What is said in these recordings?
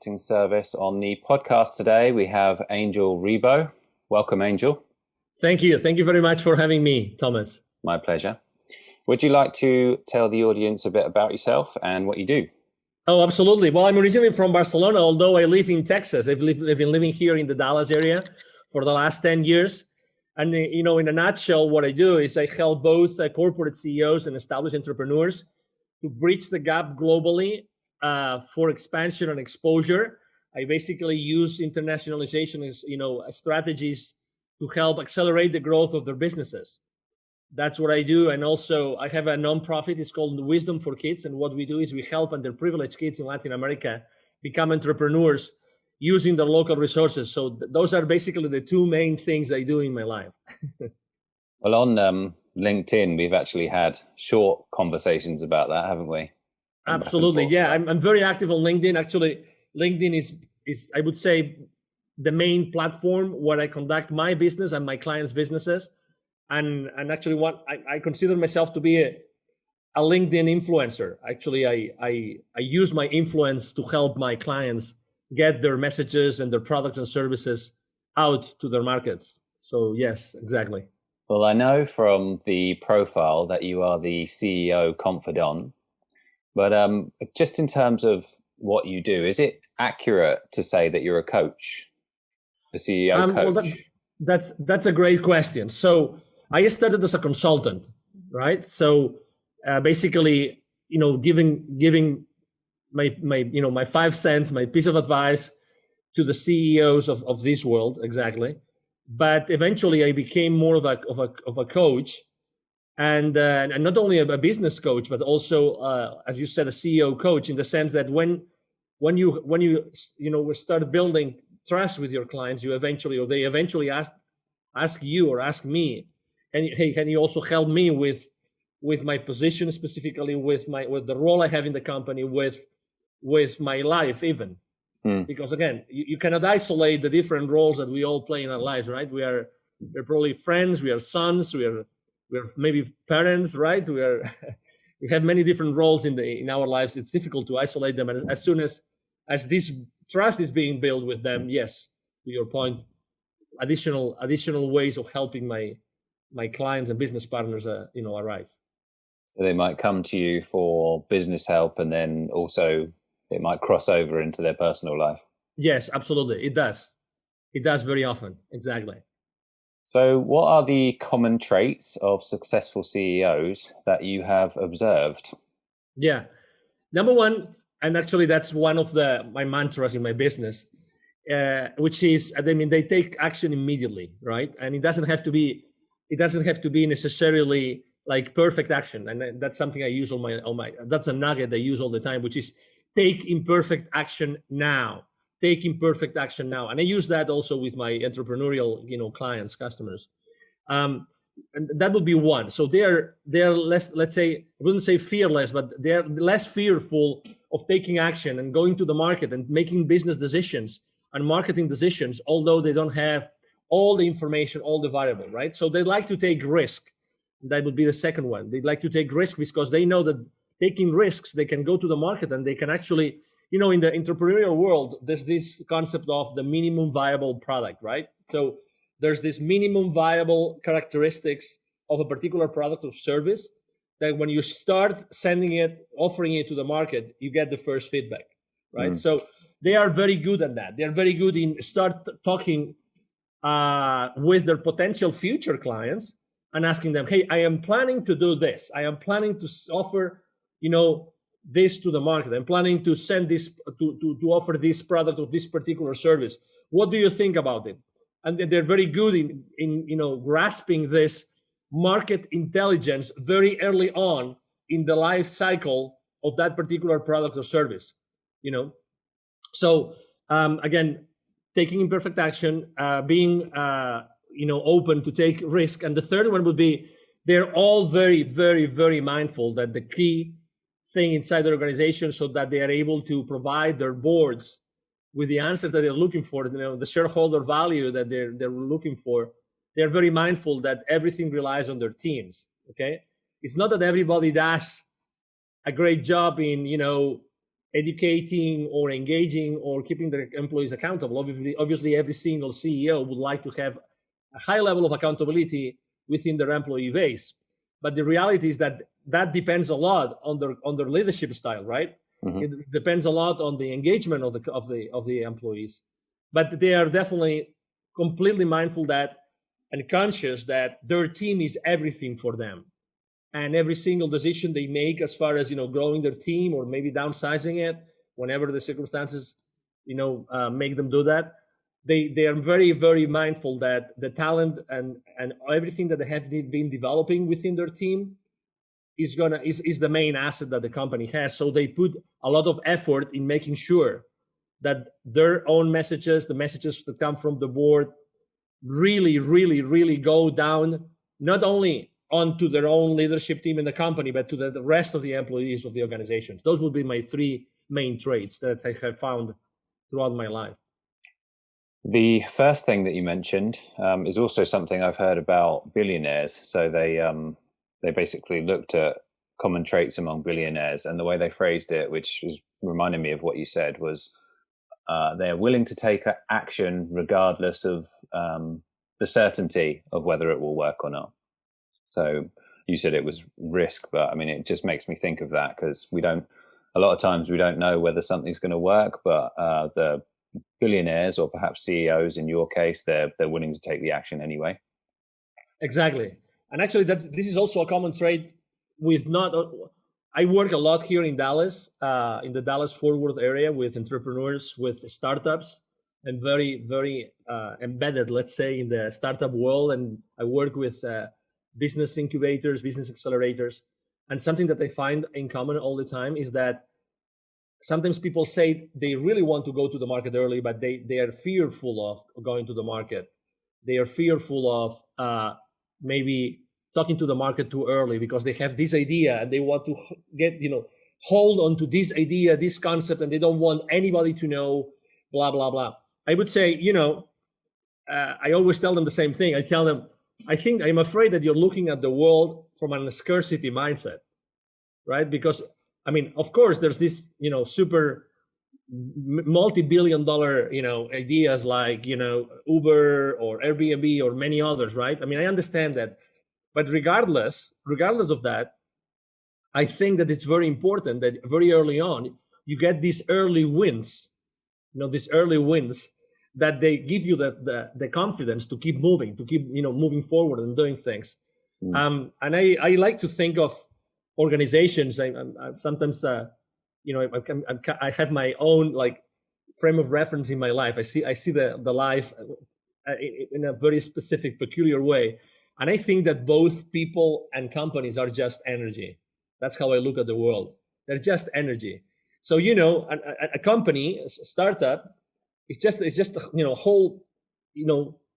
marketing service. On the podcast today, we have Angel Ribo. Welcome, Angel. Thank you. Thank you very much for having me, Thomas. My pleasure. Would you like to tell the audience a bit about yourself and what you do? Oh, absolutely. Well, I'm originally from Barcelona, although I live in Texas. I've been living here in the Dallas area for the last 10 years. And, in a nutshell, what I do is I help both corporate CEOs and established entrepreneurs to bridge the gap globally for expansion and exposure. I basically use internationalization as, strategies to help accelerate the growth of their businesses. That's what I do. And also I have a nonprofit. It's called Wisdom for Kids. And what we do is we help underprivileged kids in Latin America become entrepreneurs using their local resources. So those are basically the two main things I do in my life. Well, on LinkedIn, we've actually had short conversations about that, haven't we? Absolutely. Yeah, I'm very active on LinkedIn. Actually, LinkedIn is I would say the main platform where I conduct my business and my clients' businesses. And actually what I consider myself to be a LinkedIn influencer. Actually, I use my influence to help my clients get their messages and their products and services out to their markets. So yes, exactly. Well, I know from the profile that you are the CEO Confidant, but just in terms of what you do, is it accurate to say that you're a coach, a CEO coach? Well, that's a great question. So I started as a consultant, right? So basically, giving my 5 cents, my piece of advice to the CEOs of this world, exactly. But eventually, I became more of a coach, and not only a business coach, but also, as you said, a CEO coach, in the sense that when you start building trust with your clients, they eventually ask you or ask me, and hey, can you also help me with my position, specifically with the role I have in the company, with my life even. Because again, you cannot isolate the different roles that we all play in our lives, right? We're probably friends, we are sons, we're maybe parents, right? We have many different roles in our lives. It's difficult to isolate them, and as soon as this trust is being built with them, yes, to your point, additional ways of helping my clients and business partners arise. So they might come to you for business help, and then also it might cross over into their personal life. Yes, absolutely. It does very often. Exactly. So what are the common traits of successful CEOs that you have observed? Yeah. Number one, and actually that's one of my mantras in my business, which is, they take action immediately, right? And it doesn't have to be necessarily like perfect action. And that's something I use that's a nugget I use all the time, which is take imperfect action now. Take imperfect action now. And I use that also with my entrepreneurial, clients, customers. And that would be one. So they're less, let's say, I wouldn't say fearless, but they're less fearful of taking action and going to the market and making business decisions and marketing decisions, although they don't have all the information, all the variable, right? So they like to take risk. That would be the second one. They'd like to take risk because they know that taking risks, they can go to the market and they can actually, in the entrepreneurial world, there's this concept of the minimum viable product, right? So there's this minimum viable characteristics of a particular product or service that when you start offering it to the market, you get the first feedback, right? So they are very good at that. They're very good in start talking with their potential future clients and asking them, hey, I am planning to do this. I am planning to offer, this to the market. I'm planning to send this to offer this product or this particular service. What do you think about it? And they're very good in grasping this market intelligence very early on in the life cycle of that particular product or service. So again, taking imperfect action, being open to take risk. And the third one would be they're all very, very, very mindful that the key thing inside the organization, so that they are able to provide their boards with the answers that they're looking for, the shareholder value that they're looking for. They're very mindful that everything relies on their teams. Okay, it's not that everybody does a great job in educating or engaging or keeping their employees accountable. Obviously, every single CEO would like to have a high level of accountability within their employee base. But the reality is that that depends a lot on their leadership style, right? Mm-hmm. It depends a lot on the engagement of the employees. But they are definitely completely mindful that and conscious that their team is everything for them, and every single decision they make as far as growing their team or maybe downsizing it whenever the circumstances make them do that, they are very, very mindful that the talent and everything that they have been developing within their team is the main asset that the company has. So they put a lot of effort in making sure that their own messages, the messages that come from the board, really, really, really go down, not only onto their own leadership team in the company, but to the rest of the employees of the organizations. Those would be my three main traits that I have found throughout my life. The first thing that you mentioned is also something I've heard about billionaires. So they basically looked at common traits among billionaires, and the way they phrased it, which is reminding me of what you said, was they're willing to take action regardless of the certainty of whether it will work or not. So you said it was risk, but I mean, it just makes me think of that because a lot of times we don't know whether something's going to work, but the billionaires or perhaps CEOs in your case, they're willing to take the action anyway. Exactly. And actually this is also a common trait with not, I work a lot here in Dallas, in the Dallas Fort Worth area with entrepreneurs, with startups, and very, very embedded, let's say, in the startup world. And I work with business incubators, business accelerators. And something that I find in common all the time is that sometimes people say they really want to go to the market early, but they are fearful of going to the market. They are fearful of maybe talking to the market too early because they have this idea and they want to get, hold on to this idea, this concept, and they don't want anybody to know, blah, blah, blah. I would say, I always tell them the same thing. I tell them, I'm afraid that you're looking at the world from a scarcity mindset, right? Because, I mean, of course, there's this, super multi-billion dollar, ideas like, Uber or Airbnb or many others, right? I mean, I understand that. But regardless of that, I think that it's very important that very early on, you get these early wins, that they give you the confidence to keep moving, to keep, moving forward and doing things. And I like to think of organizations. I sometimes, I have my own like frame of reference in my life. I see the life in a very specific, peculiar way. And I think that both people and companies are just energy. That's how I look at the world. They're just energy. So, a company, a startup, it's just a whole,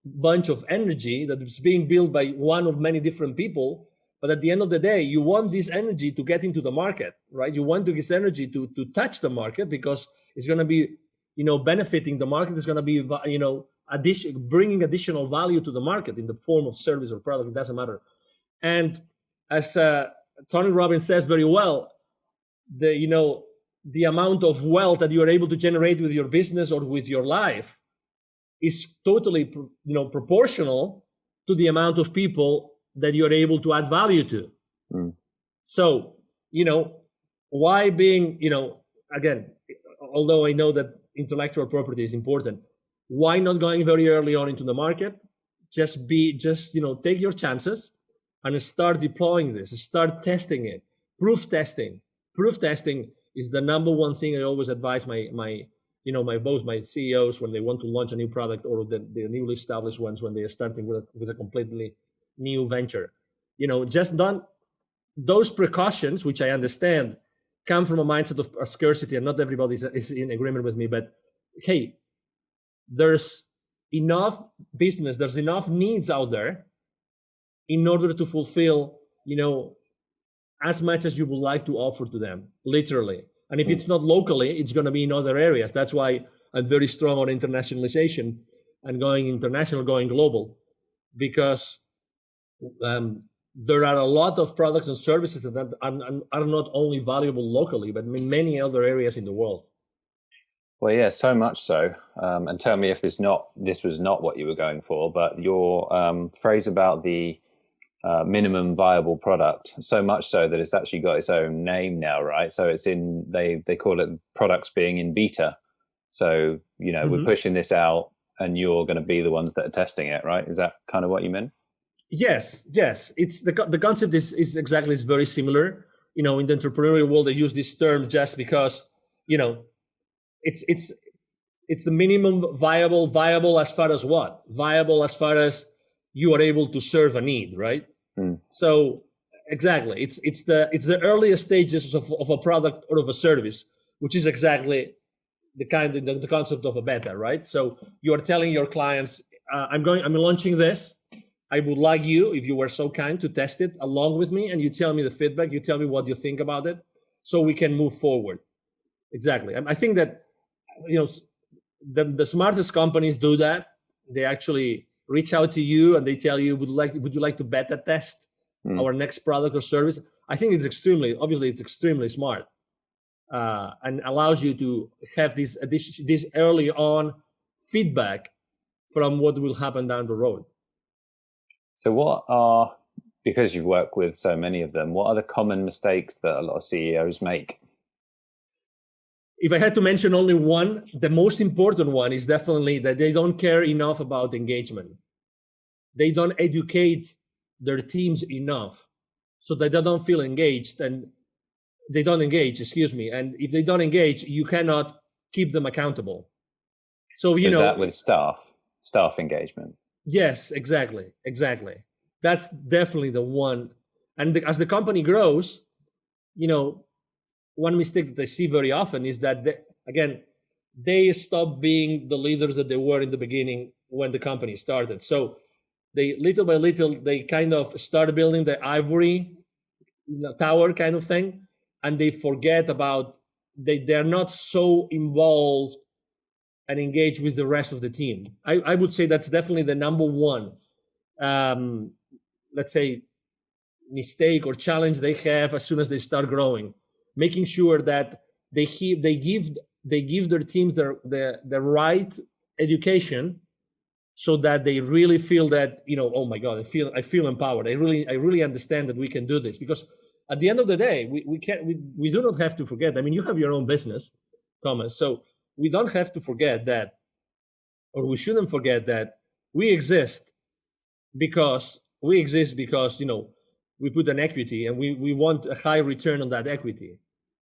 bunch of energy that is being built by one of many different people. But at the end of the day, you want this energy to get into the market, right? You want this energy to touch the market because it's going to be, benefiting the market. It's going to be, bringing additional value to the market in the form of service or product. It doesn't matter. And as Tony Robbins says very well, the amount of wealth that you are able to generate with your business or with your life is totally, proportional to the amount of people that you're able to add value to. So, why being, again, although I know that intellectual property is important, why not going very early on into the market? Just take your chances and start deploying this, start testing it. Proof testing is the number one thing I always advise both my CEOs when they want to launch a new product or the newly established ones when they are starting with a completely new venture. Just don't, those precautions, which I understand come from a mindset of scarcity, and not everybody is in agreement with me, but hey, there's enough business, there's enough needs out there in order to fulfill, as much as you would like to offer to them, literally. And if it's not locally, it's going to be in other areas. That's why I'm very strong on internationalization and going international, going global, because there are a lot of products and services that are not only valuable locally, but in many other areas in the world. Well, yeah, so much so. And tell me if this was not what you were going for, but your phrase about the minimum viable product, so much so that it's actually got its own name now, right? So it's in they call it products being in beta. So, we're Mm-hmm. pushing this out and you're going to be the ones that are testing it, right? Is that kind of what you meant? Yes, yes. It's the concept is exactly is very similar. In the entrepreneurial world, they use this term just because you know it's it's it's the minimum viable as far as what? Viable as far as you are able to serve a need, right? Mm. So exactly, it's the earliest stages of a product or of a service, which is exactly the concept of a beta, right? So you are telling your clients, I'm launching this. I would like you, if you were so kind, to test it along with me, and you tell me the feedback. You tell me what you think about it, so we can move forward. Exactly. I think that you know the smartest companies do that. They actually reach out to you and they tell you, would you like to beta test Mm. our next product or service? I think it's extremely smart, and allows you to have this early on feedback from what will happen down the road. So because you've worked with so many of them, what are the common mistakes that a lot of CEOs make? If I had to mention only one, the most important one is definitely that they don't care enough about engagement. They don't educate their teams enough so that they don't feel engaged, and they don't engage, excuse me. And if they don't engage, you cannot keep them accountable. So, So is that with staff engagement? yes, exactly. That's definitely the one. And as the company grows, you know, one mistake that I see very often is that again, they stop being the leaders that they were in the beginning when the company started. So they little by little they kind of start building the ivory tower kind of thing, and they forget about they're not so involved and engaged with the rest of the team. I would say that's definitely the number one, um, let's say, mistake or challenge they have as soon as they start growing, making sure that they give their teams the right education, so that they really feel that, oh my god, I feel empowered. I really understand that we can do this. Because at the end of the day, we do not have to forget. I mean, you have your own business, Thomas, so we don't have to forget that, or we shouldn't forget that we exist because we put an equity, and we want a high return on that equity.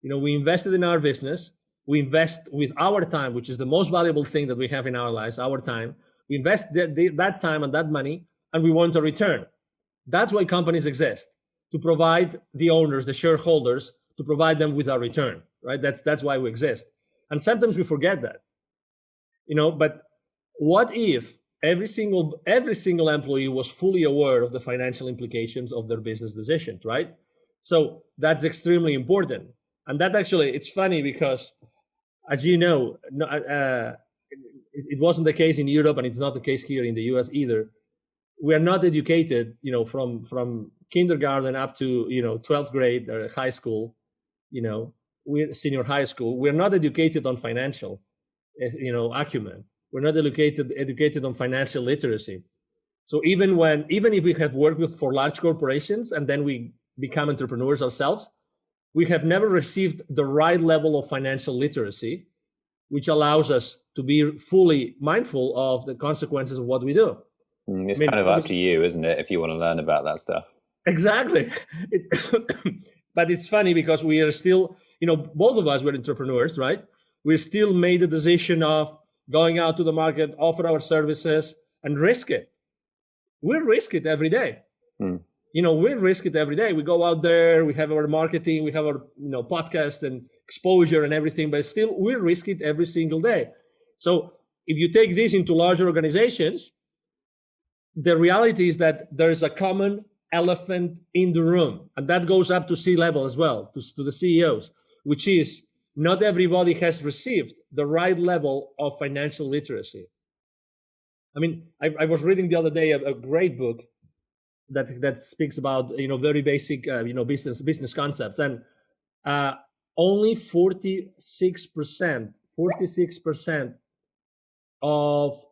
We invested in our business. We invest with our time, which is the most valuable thing that we have in our lives, our time. We invest that time and that money, and we want a return. That's why companies exist, to provide the owners, the shareholders, to provide them with a return, right? That's why we exist. And sometimes we forget that, but what if every single employee was fully aware of the financial implications of their business decisions, right? So that's extremely important. And that actually, it's funny because, as you know, it wasn't the case in Europe, and it's not the case here in the US either. We are not educated, from kindergarten up to 12th grade or high school. We're senior high school. We're not educated on financial, acumen. We're not educated on financial literacy. So even if we have worked for large corporations and then we become entrepreneurs ourselves, we have never received the right level of financial literacy, which allows us to be fully mindful of the consequences of what we do. It's I mean, kind of up to obviously, you, isn't it, if you want to learn about that stuff? exactly. It's but it's funny because we are still, both of us were entrepreneurs, right? We still made the decision of going out to the market, offer our services, and risk it. We risk it every day. Mm. We risk it every day. We go out there, we have our marketing, we have our podcast and exposure and everything, but still we risk it every single day. So if you take this into larger organizations, the reality is that there's a common elephant in the room, and that goes up to C-level as well, to the CEOs, which is not everybody has received the right level of financial literacy. I mean, I was reading the other day a great book that speaks about very basic business concepts, and uh, only 46% of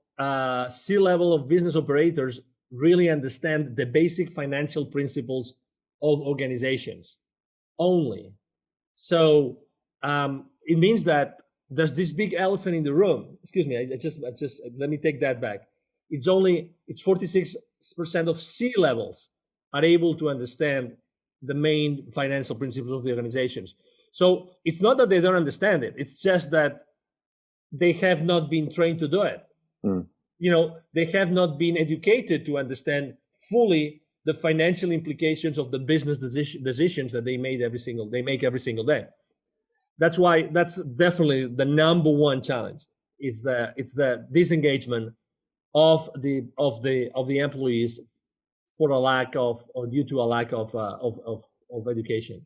C-level of business operators really understand the basic financial principles of organizations. Only. So it means that there's this big elephant in the room. Excuse me, I just let me take that back. It's 46% of C-levels are able to understand the main financial principles of the organizations. So it's not that they don't understand it. It's just that they have not been trained to do it. Mm. They have not been educated to understand fully the financial implications of the business decisions that they make every single day. That's why that's definitely the number one challenge. It's the disengagement of the employees for a lack of, or due to a lack of education.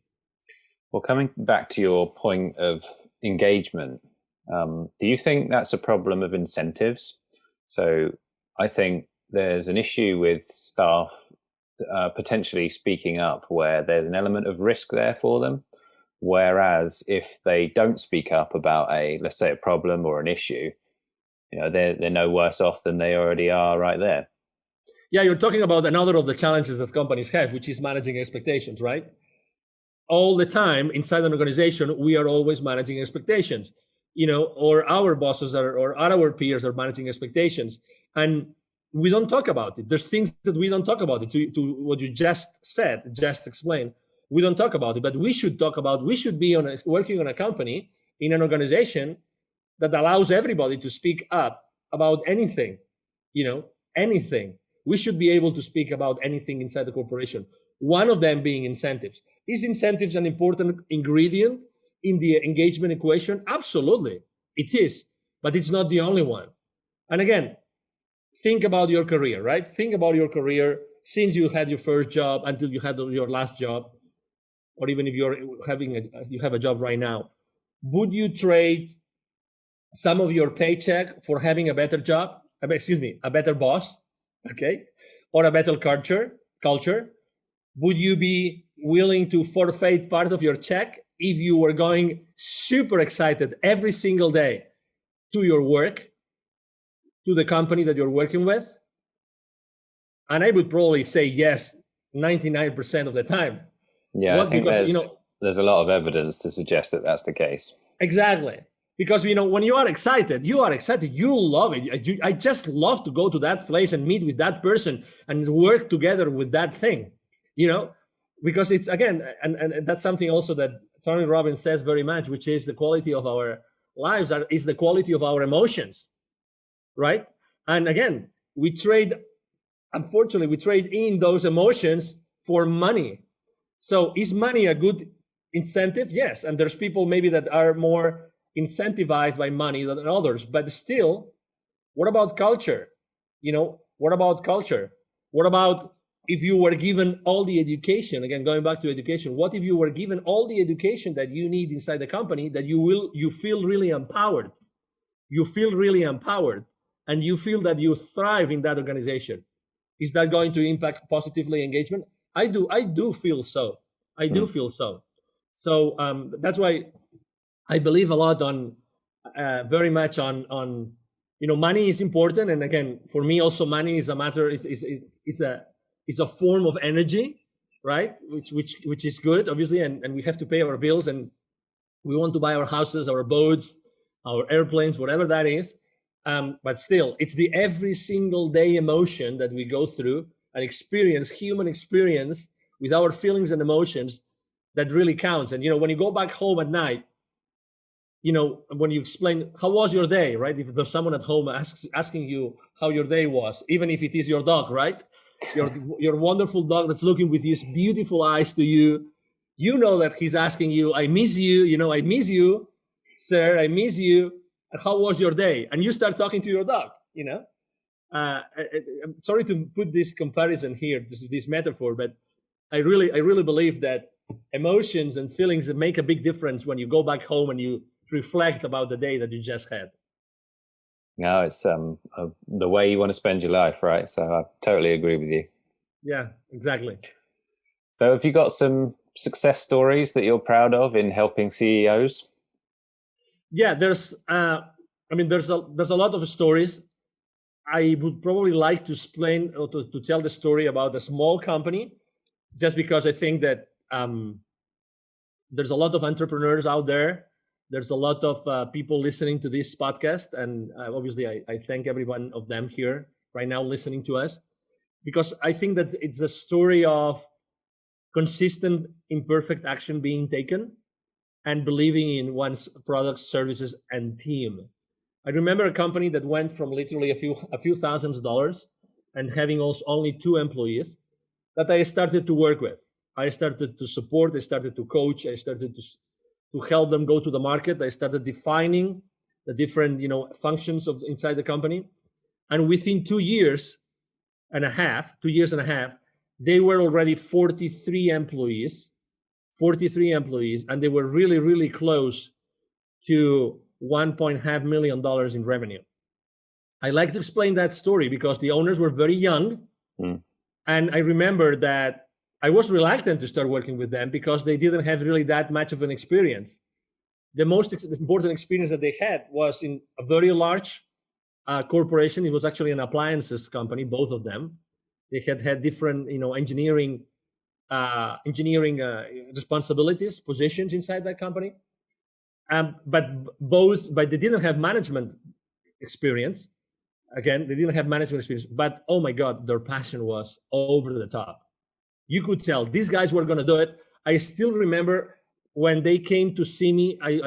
Well, coming back to your point of engagement, do you think that's a problem of incentives? So I think there's an issue with staff potentially speaking up where there's an element of risk there for them. Whereas if they don't speak up about let's say a problem or an issue, they're no worse off than they already are right there. Yeah, you're talking about another of the challenges that companies have, which is managing expectations, right? All the time inside an organization, we are always managing expectations, or our bosses or our peers are managing expectations, and we don't talk about it. There's things that we don't talk about it. To what you just said, just explained, we don't talk about it, but we should talk about. We should be working on a company, in an organization that allows everybody to speak up about anything, anything. We should be able to speak about anything inside the corporation. One of them being incentives. Is incentives an important ingredient in the engagement equation? Absolutely, it is, but it's not the only one. And again, think about your career, right? Think about your career since you had your first job until you had your last job, or even if you have a job right now. Would you trade some of your paycheck for having a better job? Excuse me, a better boss, okay, or a better culture? Would you be willing to forfeit part of your check if you were going super excited every single day to your work, to the company that you're working with? And I would probably say yes, 99% of the time. Yeah, I think there's a lot of evidence to suggest that that's the case. Exactly. Because, when you are excited, you love it. I just love to go to that place and meet with that person and work together with that thing, because it's, again, and that's something also that Tony Robbins says very much, which is the quality of our lives is the quality of our emotions, right? And again, unfortunately, we trade in those emotions for money. So is money a good incentive? Yes. And there's people maybe that are more incentivized by money than others, but still, what about culture? What about culture? What about if you were given all the education, again, going back to education, what if you were given all the education that you need inside the company, that you feel really empowered? You feel really empowered and you feel that you thrive in that organization. Is that going to impact positively engagement? I do feel so. I do feel so. So that's why I believe a lot on, very much on money is important. And again, for me also, money is a matter, is a form of energy, right? Which is good, obviously. And we have to pay our bills, and we want to buy our houses, our boats, our airplanes, whatever that is. But still, it's the every single day emotion that we go through and experience, human experience with our feelings and emotions, that really counts. And, when you go back home at night, when you explain, how was your day, right? If there's someone at home asking you how your day was, even if it is your dog, right? Your wonderful dog that's looking with his beautiful eyes to you, that he's asking you, I miss you, I miss you, sir, I miss you. How was your day? And you start talking to your dog, I'm sorry to put this comparison here, this metaphor, but I really believe that emotions and feelings make a big difference when you go back home and you reflect about the day that you just had. No, it's the way you want to spend your life, right? So I totally agree with you. Yeah, exactly. So have you got some success stories that you're proud of in helping CEOs? Yeah, there's a lot of stories. I would probably like to explain or to tell the story about a small company, just because I think that there's a lot of entrepreneurs out there. There's a lot of people listening to this podcast, and obviously, I thank every one of them here right now listening to us, because I think that it's a story of consistent, imperfect action being taken and believing in one's products, services, and team. I remember a company that went from literally a few thousands of dollars and having also only 2 employees that I started to work with. I started to support, I started to coach, I started to help them go to the market. I started defining the different, functions of inside the company. And within 2 years and a half, they were already 43 employees, and they were really, really close to $1.5 million in revenue. I like to explain that story because the owners were very young. Mm. And I remember that I was reluctant to start working with them because they didn't have really that much of an experience. The most important experience that they had was in a very large corporation. It was actually an appliances company, both of them. They had different, engineering responsibilities, positions inside that company. But they didn't have management experience. Again, they didn't have management experience, but oh my God, their passion was over the top. You could tell these guys were going to do it. I still remember when they came to see me. I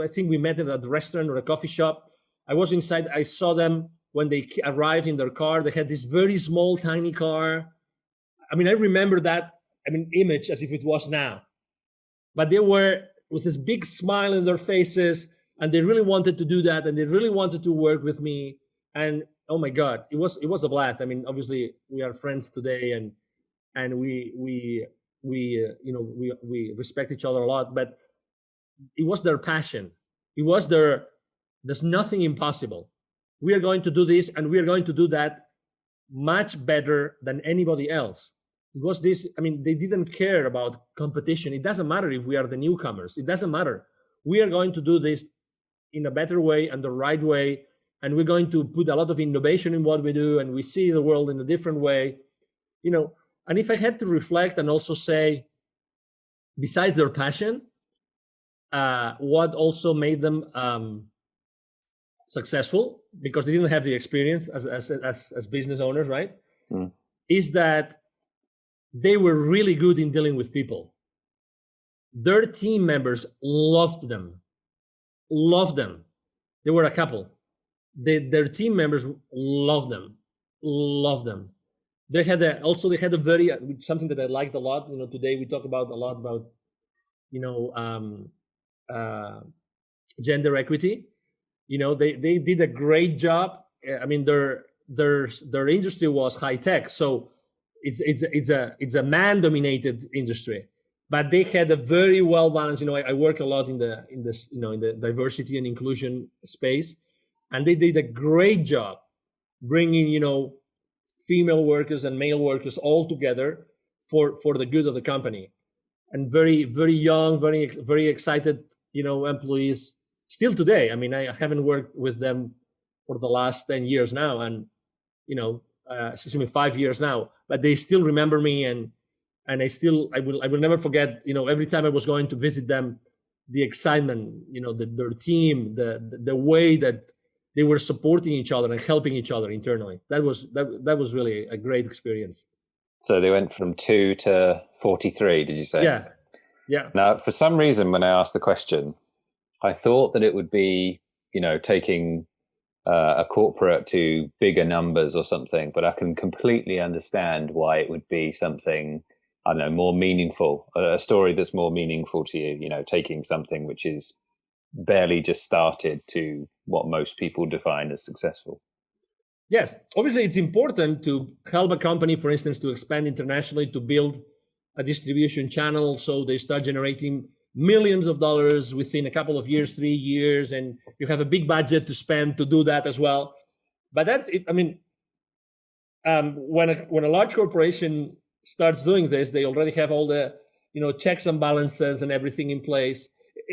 think we met at a restaurant or a coffee shop. I was inside. I saw them when they arrived in their car. They had this very small, tiny car. I mean, I remember that, image as if it was now. But they were with this big smile in their faces, and they really wanted to do that, and they really wanted to work with me. And oh my God, it was a blast. I mean, obviously we are friends today, and we respect each other a lot. But it was their passion. It was there's nothing impossible. We are going to do this, and we are going to do that much better than anybody else. It was this, they didn't care about competition. It doesn't matter if we are the newcomers. It doesn't matter. We are going to do this in a better way and the right way. And we're going to put a lot of innovation in what we do, and we see the world in a different way. And if I had to reflect and also say, besides their passion, what also made them successful, because they didn't have the experience as business owners, right? Mm. Is that they were really good in dealing with people. Their team members loved them. They were a couple. Their team members loved them. They had a very something that I liked a lot. Today we talk about a lot about uh, gender equity. They did a great job. I mean, their industry was high tech, so it's a man dominated industry, but they had a very well balanced. I work a lot in the diversity and inclusion space, and they did a great job bringing female workers and male workers all together for the good of the company. And very, very young, very, very excited employees still today. I mean, I haven't worked with them for the last 10 years now, and 5 years now, but they still remember me, and I will never forget, every time I was going to visit them, the excitement, their team, the way that they were supporting each other and helping each other internally. That was really a great experience. So they went from 2 to 43, did you say? Yeah. Now, for some reason, when I asked the question, I thought that it would be, taking a corporate to bigger numbers or something, but I can completely understand why it would be something, I don't know, more meaningful, a story that's more meaningful to you, taking something which is barely just started to what most people define as successful. Yes, obviously it's important to help a company, for instance, to expand internationally, to build a distribution channel so they start generating millions of dollars within a couple of years, 3 years, and you have a big budget to spend to do that as well. But that's it. when a large corporation starts doing this, they already have all the checks and balances and everything in place.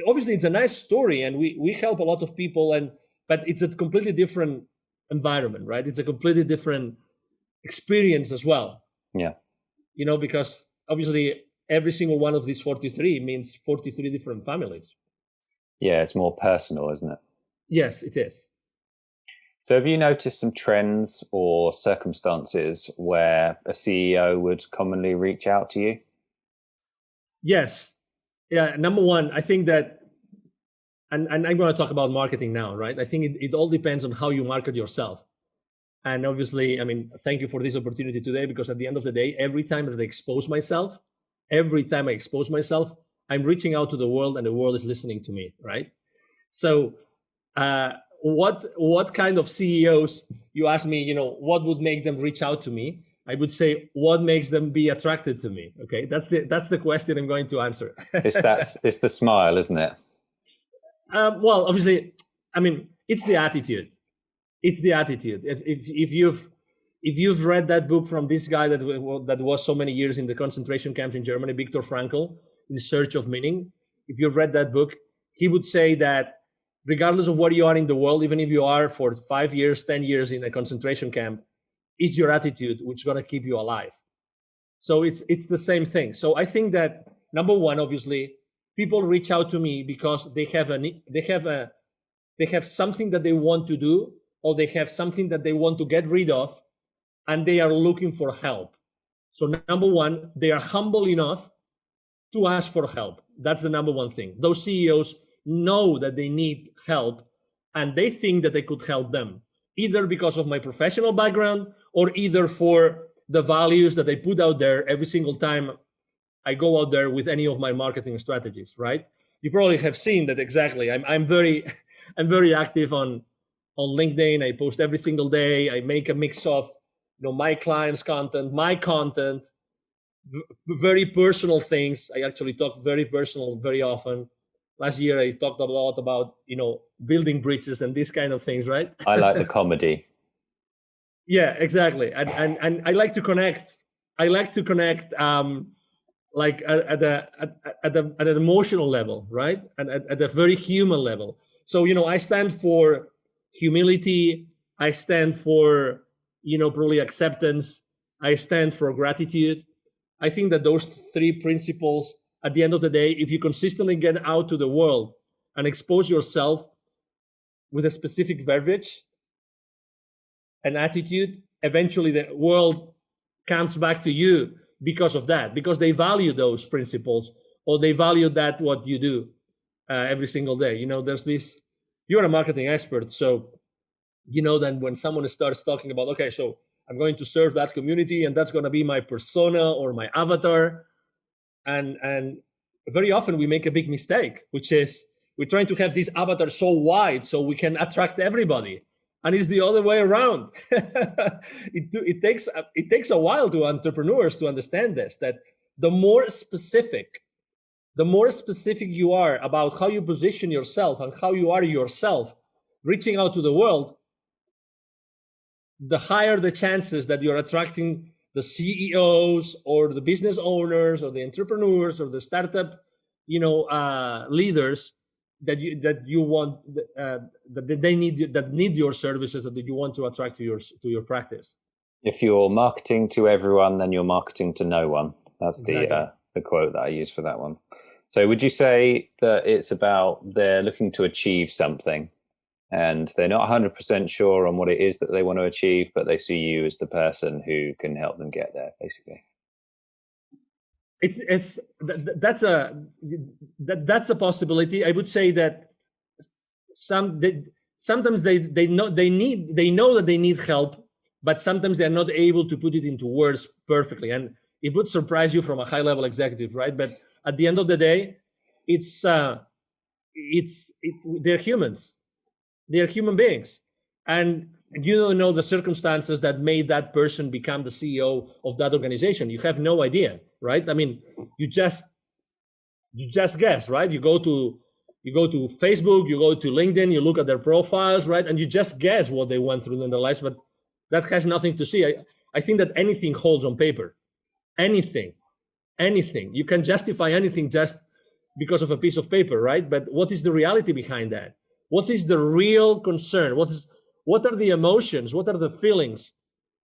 Obviously, it's a nice story, and we help a lot of people, but it's a completely different environment, right? It's a completely different experience as well. Yeah. Because obviously every single one of these 43 means 43 different families. Yeah, it's more personal, isn't it? Yes, it is. So have you noticed some trends or circumstances where a CEO would commonly reach out to you? Yes. Yeah. Number one, I think that, and I'm going to talk about marketing now, right? I think it all depends on how you market yourself. And obviously, I mean, thank you for this opportunity today, because at the end of the day, every time that I expose myself, I'm reaching out to the world, and the world is listening to me, right? So what kind of CEOs, you ask me, what would make them reach out to me? I would say, what makes them be attracted to me? Okay, that's the question I'm going to answer. It's the smile, isn't it? Well, obviously, I mean, it's the attitude. It's the attitude. If you've read that book from this guy that was so many years in the concentration camps in Germany, Viktor Frankl, In Search of Meaning, if you've read that book, he would say that regardless of where you are in the world, even if you are for 5 years, 10 years in a concentration camp, it's your attitude which is going to keep you alive. So it's the same thing. So I think that number one, obviously, people reach out to me because they have something that they want to do, or they have something that they want to get rid of, and they are looking for help. So number one, they are humble enough to ask for help. That's the number one thing. Those CEOs know that they need help, and they think that they could help them, either because of my professional background, or either for the values that I put out there every single time I go out there with any of my marketing strategies, right? You probably have seen that. Exactly. I'm very active on LinkedIn. I post every single day. I make a mix of my clients' content, my content, very personal things. I actually talk very personal very often. Last year I talked a lot about building bridges and these kind of things, right? I like the comedy. Yeah, exactly. And I like to connect. Like at an emotional level, right? And at a very human level. So I stand for humility. I stand for probably acceptance. I stand for gratitude. I think that those three principles, at the end of the day, if you consistently get out to the world and expose yourself with a specific verbiage and attitude, eventually the world comes back to you because of that, because they value those principles, or they value that what you do every single day. There's this, you're a marketing expert, so that when someone starts talking about, okay, so I'm going to serve that community, and that's going to be my persona or my avatar, and very often we make a big mistake, which is we're trying to have this avatar so wide so we can attract everybody, and it's the other way around. It takes a while to entrepreneurs to understand this, that the more specific you are about how you position yourself and how you are yourself reaching out to the world, the higher the chances that you're attracting the CEOs or the business owners or the entrepreneurs or the startup, leaders that you want, that they need your services, that you want to attract to your practice. If you're marketing to everyone, then you're marketing to no one. That's exactly the quote that I use for that one. So would you say that it's about they're looking to achieve something, and they're not 100% sure on what it is that they want to achieve, but they see you as the person who can help them get there, basically? That's a possibility. I would say that sometimes they know that they need help, but sometimes they're not able to put it into words perfectly, and it would surprise you from a high level executive, right? But at the end of the day, it's they're humans. They're human beings, and you don't know the circumstances that made that person become the CEO of that organization. You have no idea, right? I mean, you just guess, right? You go to Facebook, you go to LinkedIn, you look at their profiles, right? And you just guess what they went through in their lives, but that has nothing to see. I think that anything holds on paper. Anything. You can justify anything just because of a piece of paper, right? But what is the reality behind that? What is the real concern? What are the emotions? What are the feelings?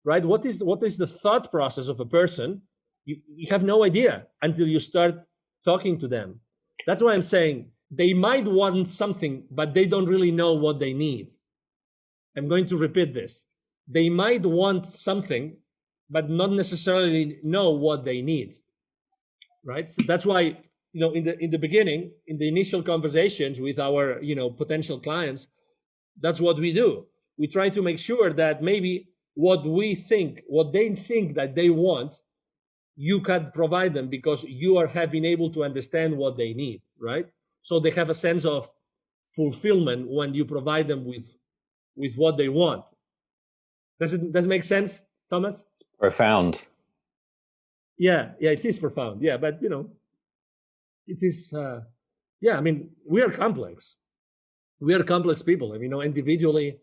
Right? What is the thought process of a person? You have no idea until you start talking to them. That's why I'm saying they might want something, but they don't really know what they need. I'm going to repeat this. They might want something, but not necessarily know what they need. Right? So that's why, in the beginning, in the initial conversations with our, potential clients, that's what we do. We try to make sure that maybe what they think that they want, you can provide them because you have been able to understand what they need, right? So they have a sense of fulfillment when you provide them with what they want. Does it make sense, Thomas? Profound. Yeah, it is profound. Yeah, but it is. Yeah, I mean, we are complex. We are complex people. I mean, individually,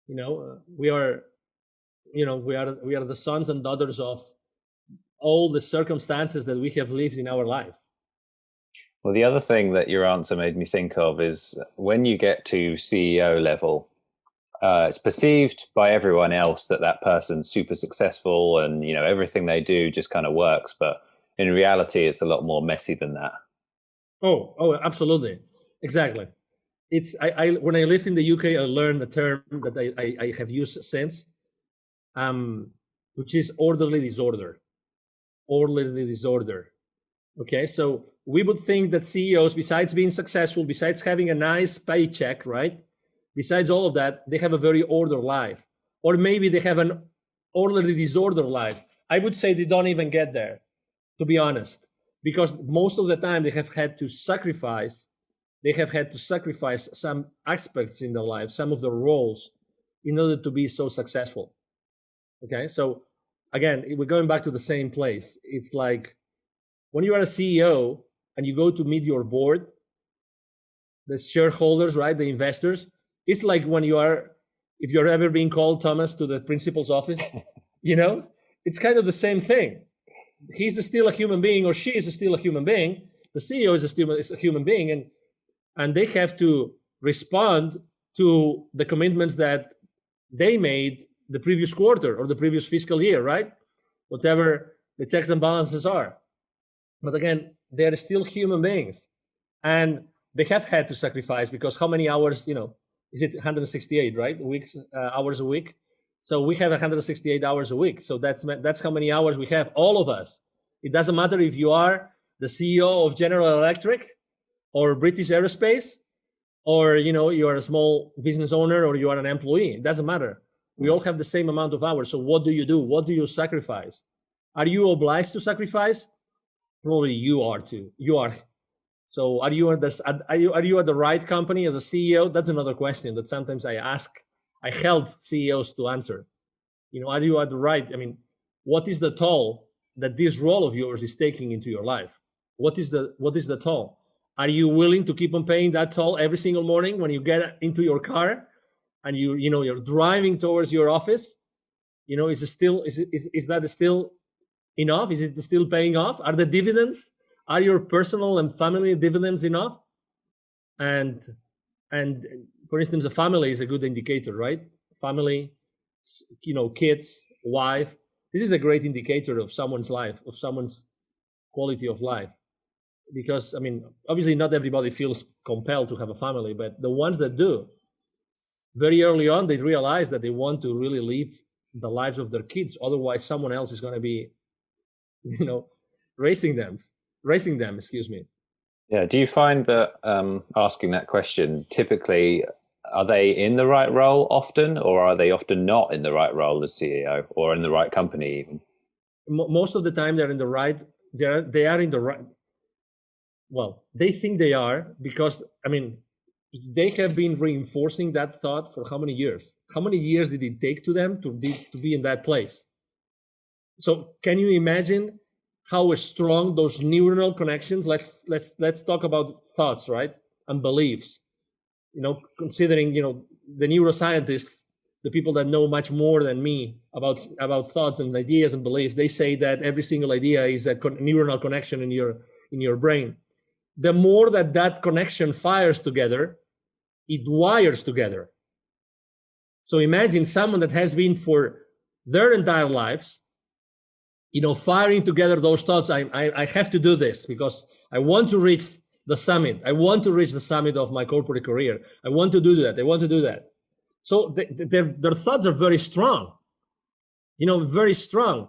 we are, we are the sons and daughters of all the circumstances that we have lived in our lives. Well, the other thing that your answer made me think of is when you get to CEO level, it's perceived by everyone else that that person's super successful and everything they do just kind of works. But in reality, it's a lot more messy than that. Oh, absolutely, exactly. It's I when I lived in the UK, I learned a term that I have used since, which is orderly disorder. Orderly disorder. Okay, so we would think that CEOs, besides being successful, besides having a nice paycheck, right? Besides all of that, they have a very ordered life. Or maybe they have an orderly disorder life. I would say they don't even get there, to be honest, because most of the time they have had to sacrifice some aspects in their life, some of the roles, in order to be so successful. Okay, so again, we're going back to the same place. It's like when you are a CEO and you go to meet your board, the shareholders, right, the investors, it's like when if you're ever being called, Thomas, to the principal's office, it's kind of the same thing. He's still a human being, or she is still a human being. The CEO is still a human being, and they have to respond to the commitments that they made the previous quarter or the previous fiscal year, right? Whatever the checks and balances are. But again, they are still human beings, and they have had to sacrifice because how many hours, is it 168, right? Hours a week. So we have 168 hours a week. So that's how many hours we have, all of us. It doesn't matter if you are the CEO of General Electric or British Aerospace, or you are a small business owner, or you are an employee. It doesn't matter. We all have the same amount of hours. So what do you do? What do you sacrifice? Are you obliged to sacrifice? Probably you are too. You are. So are you at the right company as a CEO? That's another question that sometimes I help CEOs to answer. Are you at the right? I mean, what is the toll that this role of yours is taking into your life? What is the toll? Are you willing to keep on paying that toll every single morning when you get into your car and you're driving towards your office? Is that still enough? Is it still paying off? Are the dividends, are your personal and family dividends enough? And for instance, a family is a good indicator, right? Family, kids, wife. This is a great indicator of someone's life, of someone's quality of life. Because, I mean, obviously not everybody feels compelled to have a family, but the ones that do, very early on, they realize that they want to really live the lives of their kids. Otherwise, someone else is going to be, raising them, excuse me. Yeah. Do you find that asking that question, typically, are they in the right role often, or are they often not in the right role as CEO or in the right company even? Most of the time they're in the right, they are in the right. Well, they think they are because, I mean, they have been reinforcing that thought for how many years? How many years did it take to them to be in that place? So can you imagine how strong those neuronal connections? Let's talk about thoughts, right, and beliefs. Considering the neuroscientists, the people that know much more than me about thoughts and ideas and beliefs, they say that every single idea is a neuronal connection in your brain. The more that connection fires together, it wires together. So imagine someone that has been for their entire lives, firing together those thoughts. I have to do this because I want to reach the summit. I want to reach the summit of my corporate career. I want to do that. I want to do that. So their thoughts are very strong, very strong.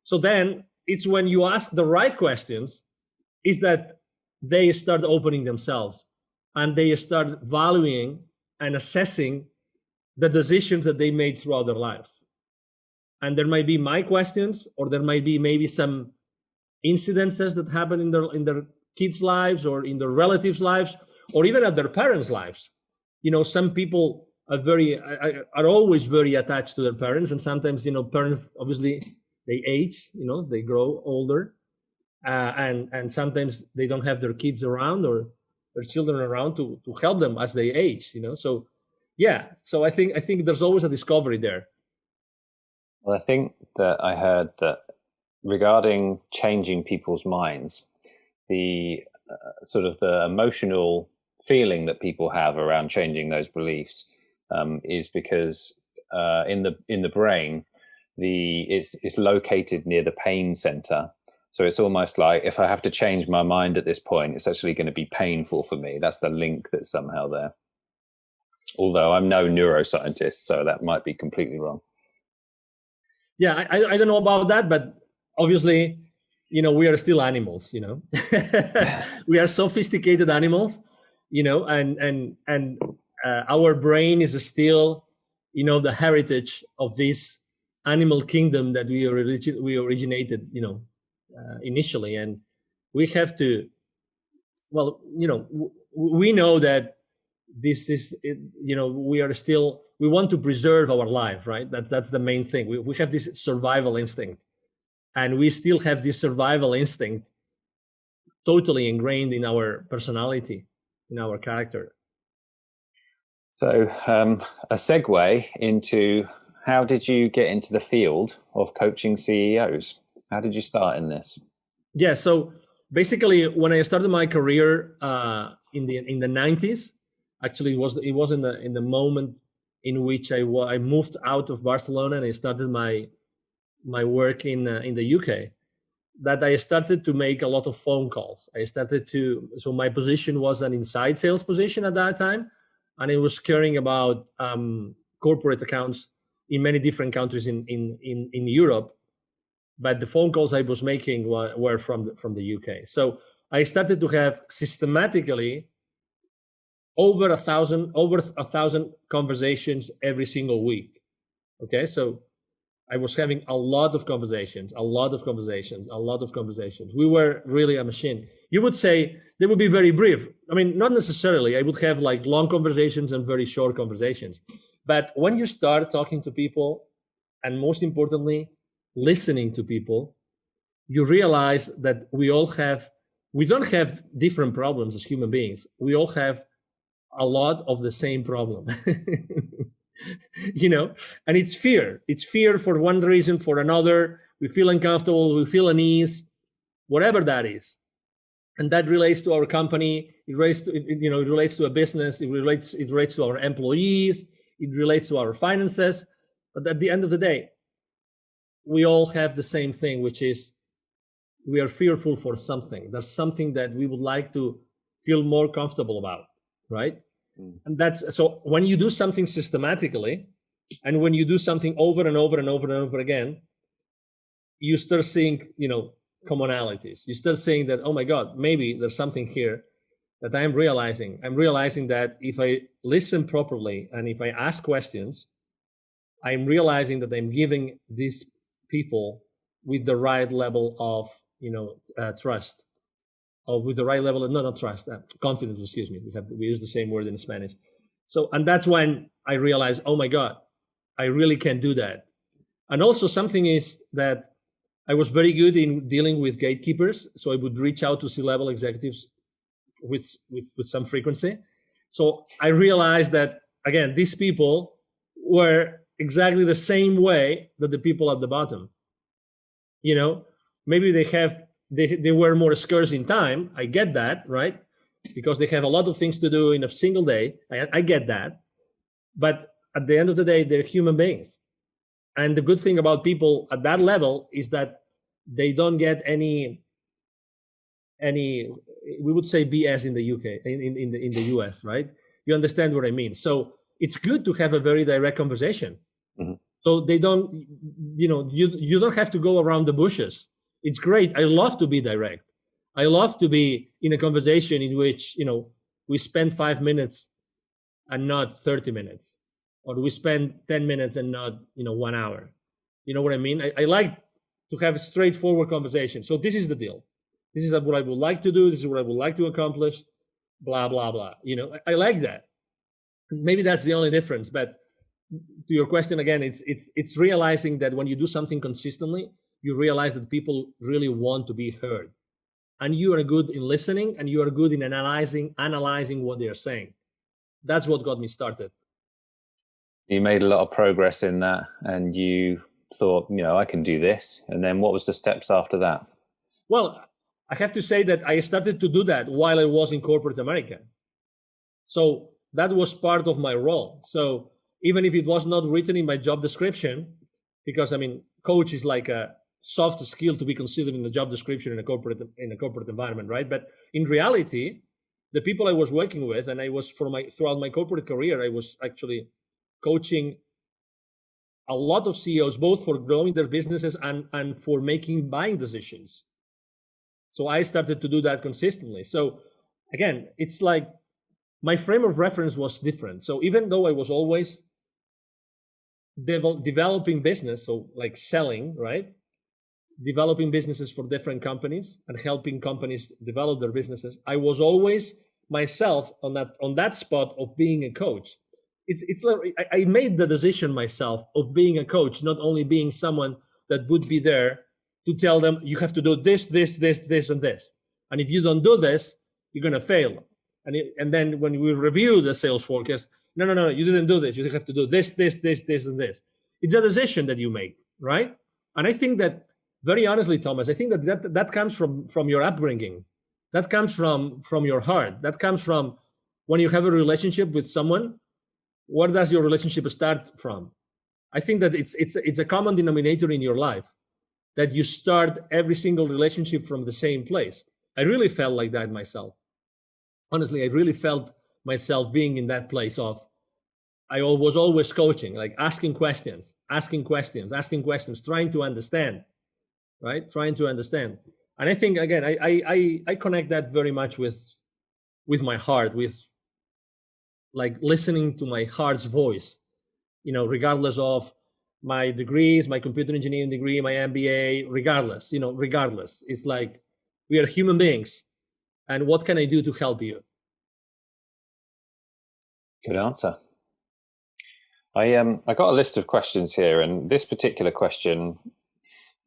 So then it's when you ask the right questions is that they start opening themselves and they start valuing and assessing the decisions that they made throughout their lives. And there might be my questions, or there might be maybe some incidences that happen in their kids' lives or in their relatives' lives, or even at their parents' lives. Some people are always very attached to their parents, and sometimes parents obviously they age, they grow older, and sometimes they don't have their kids around or their children around to help them as they age. So yeah, so I think there's always a discovery there. Well, I think that I heard that regarding changing people's minds, the sort of the emotional feeling that people have around changing those beliefs is because in the brain, it's located near the pain center. So it's almost like if I have to change my mind at this point, it's actually going to be painful for me. That's the link that's somehow there. Although I'm no neuroscientist, so that might be completely wrong. Yeah, I don't know about that, but obviously, we are still animals. We are sophisticated animals, and our brain is still, the heritage of this animal kingdom that we originated, initially, and we have to. Well, we know that this is, we want to preserve our life, right? That's the main thing. We have this survival instinct, and we still have this survival instinct totally ingrained in our personality, in our character. So a segue into how did you get into the field of coaching CEOs? How did you start in this? Yeah, so basically, when I started my career in the 90s, actually it was in the moment in which I moved out of Barcelona and I started my work in the UK, that I started to make a lot of phone calls. So my position was an inside sales position at that time, and it was caring about corporate accounts in many different countries in Europe. But the phone calls I was making were from the UK. So I started to have systematically over a thousand conversations every single week. Okay, so I was having a lot of conversations. We were really a machine. You would say they would be very brief. I mean, not necessarily. I would have like long conversations and very short conversations. But when you start talking to people, and most importantly, listening to people, you realize that we don't have different problems as human beings. We all have a lot of the same problem. And it's fear for one reason, for another. We feel uncomfortable, we feel unease, whatever that is. And that relates to our company, it relates to a business, it relates to our employees, it relates to our finances. But at the end of the day, we all have the same thing, which is we are fearful for something. There's something that we would like to feel more comfortable about, right? And that's so when you do something systematically, and when you do something over and over and over and over again, you start seeing, commonalities. You start saying that, oh my God, maybe there's something here that I'm realizing. I'm realizing that if I listen properly and if I ask questions, I'm realizing that I'm giving these people with the right level of, trust, or with the right level of, not trust, confidence, excuse me. We use the same word in Spanish. So, and that's when I realized, oh my God, I really can do that. And also something is that I was very good in dealing with gatekeepers. So I would reach out to C-level executives with some frequency. So I realized that, again, these people were, exactly the same way that the people at the bottom. You know, maybe they were more scarce in time. I get that, right? Because they have a lot of things to do in a single day. I get that. But at the end of the day, they're human beings. And the good thing about people at that level is that they don't get any we would say BS in the UK, in the US, right? You understand what I mean? So it's good to have a very direct conversation. Mm-hmm. So they don't, you don't have to go around the bushes. It's great. I love to be direct. I love to be in a conversation in which, we spend 5 minutes and not 30 minutes, or we spend 10 minutes and not, 1 hour. You know what I mean? I like to have a straightforward conversation. So this is the deal. This is what I would like to do. This is what I would like to accomplish, blah, blah, blah. I like that. Maybe that's the only difference. But to your question again, it's realizing that when you do something consistently, you realize that people really want to be heard. And you are good in listening, and you are good in analyzing what they're saying. That's what got me started. You made a lot of progress in that, and you thought, I can do this. And then what was the steps after that? Well, I have to say that I started to do that while I was in corporate America. So that was part of my role. So even if it was not written in my job description, because coach is like a soft skill to be considered in the job description in a corporate environment, right? But in reality, the people I was working with, and I was throughout my corporate career, I was actually coaching a lot of CEOs, both for growing their businesses and for making buying decisions. So I started to do that consistently. So again, it's like my frame of reference was different. So even though I was always developing business, so like selling, right? Developing businesses for different companies and helping companies develop their businesses, I was always myself on that spot of being a coach. It's like I made the decision myself of being a coach, not only being someone that would be there to tell them you have to do this, this, this, this, and this. And if you don't do this, you're going to fail. And then when we review the sales forecast, no, you didn't do this. You have to do this, this, this, this, and this. It's a decision that you make, right? And I think that, very honestly, Thomas, I think that comes from your upbringing. That comes from your heart. That comes from when you have a relationship with someone. Where does your relationship start from? I think that it's a common denominator in your life, that you start every single relationship from the same place. I really felt like that myself. Honestly, I really felt myself being in that place of, I was always coaching, like asking questions, trying to understand, right? Trying to understand. And I think, again, I connect that very much with my heart, with like listening to my heart's voice, regardless of my degrees, my computer engineering degree, my MBA, regardless. It's like we are human beings. And what can I do to help you? Good answer. I got a list of questions here, and this particular question,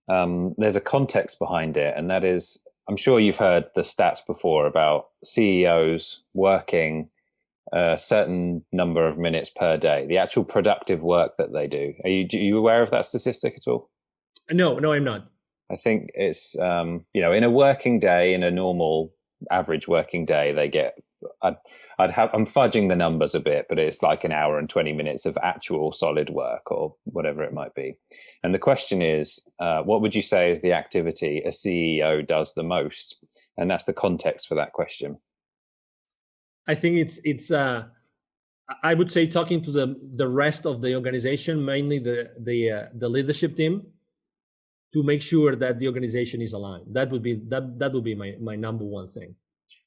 there's a context behind it, and that is, I'm sure you've heard the stats before about CEOs working a certain number of minutes per day, the actual productive work that they do. Are you aware of that statistic at all? No, I'm not. I think it's, in a working day, in a normal average working day, they get, I'm fudging the numbers a bit, but it's like an hour and 20 minutes of actual solid work or whatever it might be. And the question is, what would you say is the activity a CEO does the most? And that's the context for that question. I think it's I would say talking to the rest of the organization, mainly the leadership team, to make sure that the organization is aligned. That would be my number one thing.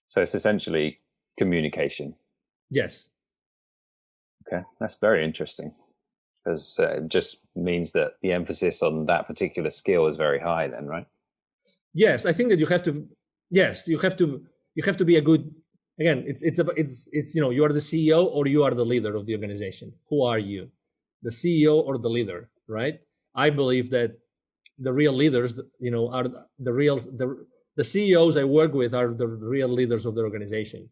So it's essentially communication. Yes. Okay, that's very interesting, because it just means that the emphasis on that particular skill is very high then, right? Yes, I think that you have to be a good, again, it's you are the CEO or you are the leader of the organization. Who are you? The CEO or the leader, right? I believe that the real leaders, are the CEOs I work with are the real leaders of the organization.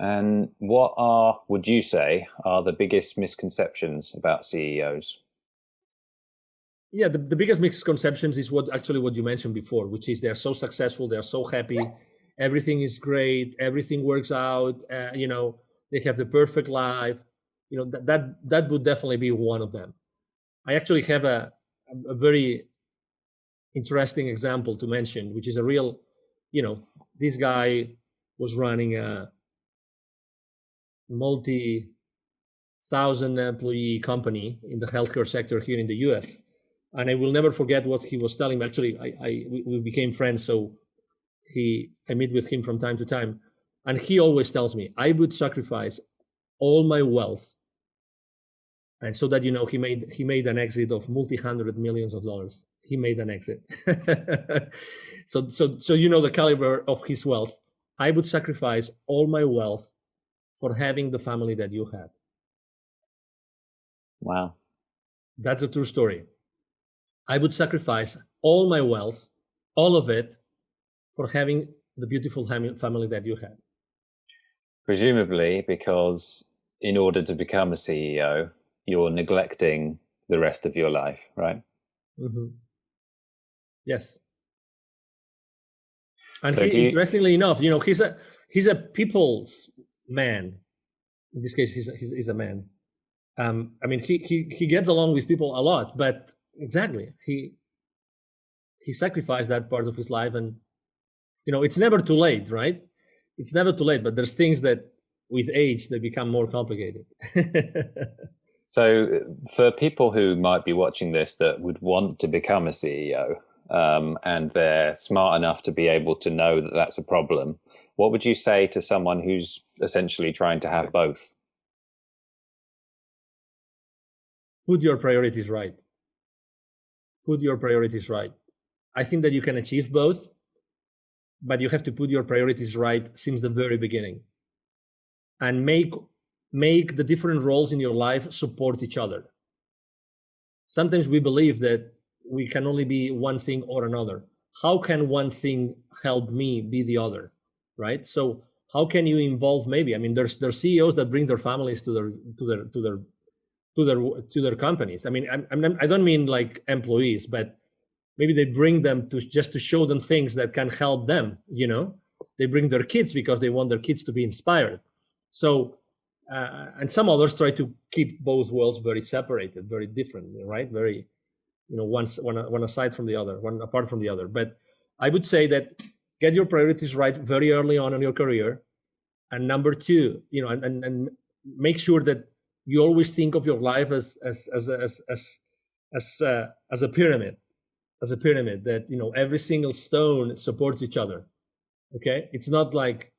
And what are, would you say, are the biggest misconceptions about CEOs? Yeah, the biggest misconceptions is what you mentioned before, which is they're so successful, they're so happy, everything is great, everything works out, they have the perfect life. That would definitely be one of them. I actually have a very interesting example to mention, which is a real, this guy was running a multi-thousand employee company in the healthcare sector here in the US. And I will never forget what he was telling me. Actually, we became friends, so I meet with him from time to time, and he always tells me I would sacrifice all my wealth, and so that he made an exit of multi-hundred millions of dollars. He made an exit. So the caliber of his wealth. I would sacrifice all my wealth for having the family that you had. Wow. That's a true story. I would sacrifice all my wealth, all of it, for having the beautiful family that you had. Presumably because in order to become a CEO, you're neglecting the rest of your life, right? Mm-hmm. Yes. And So do you, interestingly enough, he's a people's man. In this case, he's a man. I mean, he gets along with people a lot, but exactly, he sacrificed that part of his life, and it's never too late, right? It's never too late, but there's things that with age they become more complicated. so for people who might be watching this that would want to become a CEO, and they're smart enough to be able to know that that's a problem, what would you say to someone who's essentially trying to have both? Put your priorities right. Put your priorities right. I think that you can achieve both, but you have to put your priorities right since the very beginning, and make the different roles in your life support each other. Sometimes we believe that we can only be one thing or another. How can one thing help me be the other, right? So how can you involve, maybe, I mean, there's CEOs that bring their families to their companies. I mean, I don't mean like employees, but maybe they bring them to just to show them things that can help them. They bring their kids because they want their kids to be inspired. So and some others try to keep both worlds very separated, very different, right? Very, one aside from the other, one apart from the other. But I would say that get your priorities right very early on in your career, and number two, and make sure that you always think of your life as a pyramid, that every single stone supports each other. Okay, it's not like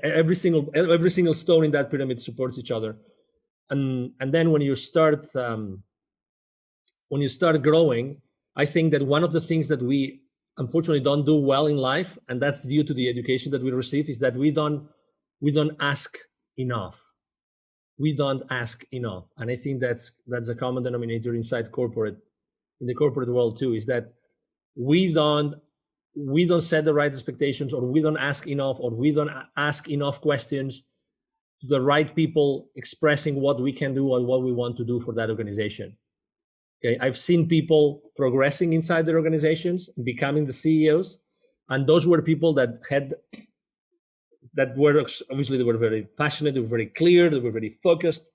every single stone in that pyramid supports each other, and then when you start growing, I think that one of the things that we unfortunately don't do well in life, and that's due to the education that we receive, is that we don't ask enough. We don't ask enough, and I think that's a common denominator inside in the corporate world too, is that we don't set the right expectations, or we don't ask enough, or we don't ask enough questions to the right people expressing what we can do and what we want to do for that organization. Okay, I've seen people progressing inside their organizations, becoming the CEOs, and those were people that were obviously, they were very passionate, they were very clear, they were very focused,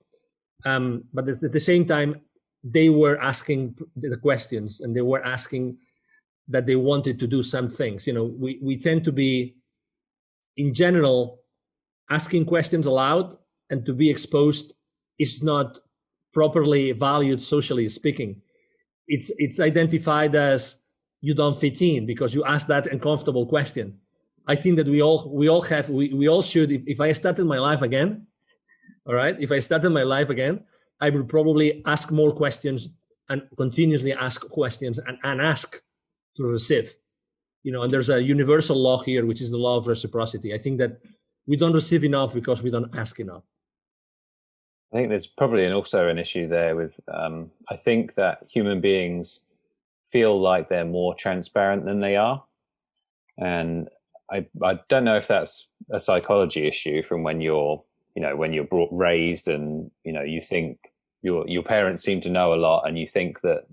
but at the same time, they were asking the questions, and they were asking that they wanted to do some things. We tend to be, in general, asking questions aloud and to be exposed is not properly valued, socially speaking. It's identified as you don't fit in because you ask that uncomfortable question. I think that we all should. If I started my life again, all right, if I started my life again, I would probably ask more questions and continuously ask questions and ask to receive. And there's a universal law here, which is the law of reciprocity. I think that we don't receive enough because we don't ask enough. I think there's probably also an issue there with, I think that human beings feel like they're more transparent than they are. And I don't know if that's a psychology issue from when you're, when you're brought raised, and you think your parents seem to know a lot, and you think that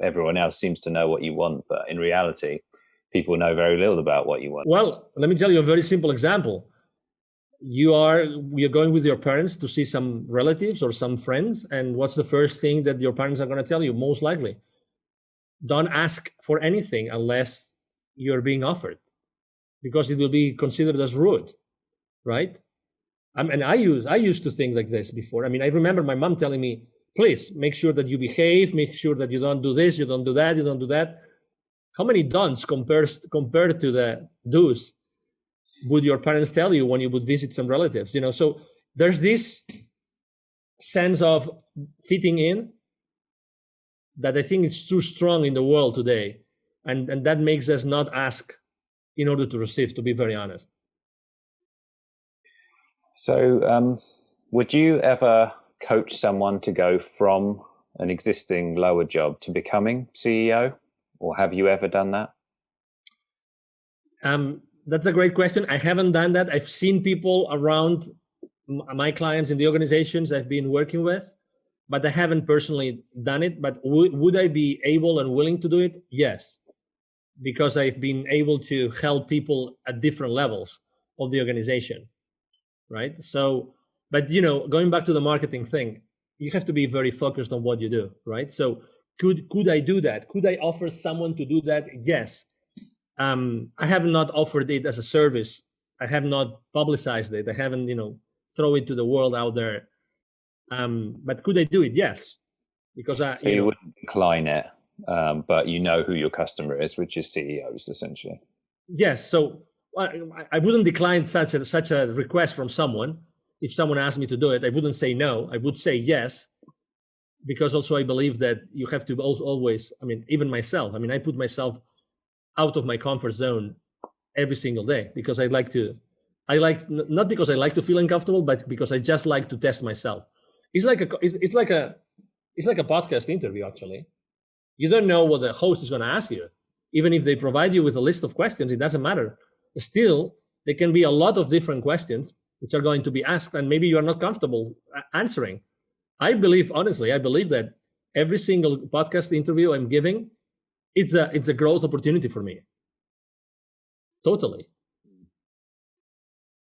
everyone else seems to know what you want, but in reality, people know very little about what you want. Well, let me tell you a very simple example. You're going with your parents to see some relatives or some friends, and what's the first thing that your parents are going to tell you? Most likely, don't ask for anything unless you're being offered, because it will be considered as rude, right? And I used to think like this before. I mean, I remember my mom telling me, please make sure that you behave, make sure that you don't do this, you don't do that, you don't do that. How many don'ts compared to the do's would your parents tell you when you would visit some relatives? So there's this sense of fitting in that I think is too strong in the world today. And that makes us not ask in order to receive, to be very honest. So, would you ever coach someone to go from an existing lower job to becoming CEO, or have you ever done that? That's a great question. I haven't done that. I've seen people around my clients in the organizations I've been working with, but I haven't personally done it. But would I be able and willing to do it? Yes, because I've been able to help people at different levels of the organization, right? So, but going back to the marketing thing, you have to be very focused on what you do, right? So could I do that? Could I offer someone to do that? Yes. I have not offered it as a service. I have not publicized it. I haven't, throw it to the world out there. But could I do it? Yes, because So you wouldn't decline it, but you know who your customer is, which is CEOs essentially. Yes. So I wouldn't decline such a request from someone. If someone asked me to do it, I wouldn't say no. I would say yes, because also I believe that you have to always. I mean, even myself. I mean, I put myself out of my comfort zone every single day because I like not because I like to feel uncomfortable, but because I just like to test myself. It's like a podcast interview. Actually, you don't know what the host is going to ask you. Even if they provide you with a list of questions, it doesn't matter. Still, there can be a lot of different questions which are going to be asked, and maybe you are not comfortable answering. Honestly, I believe that every single podcast interview I'm giving, it's a growth opportunity for me. Totally.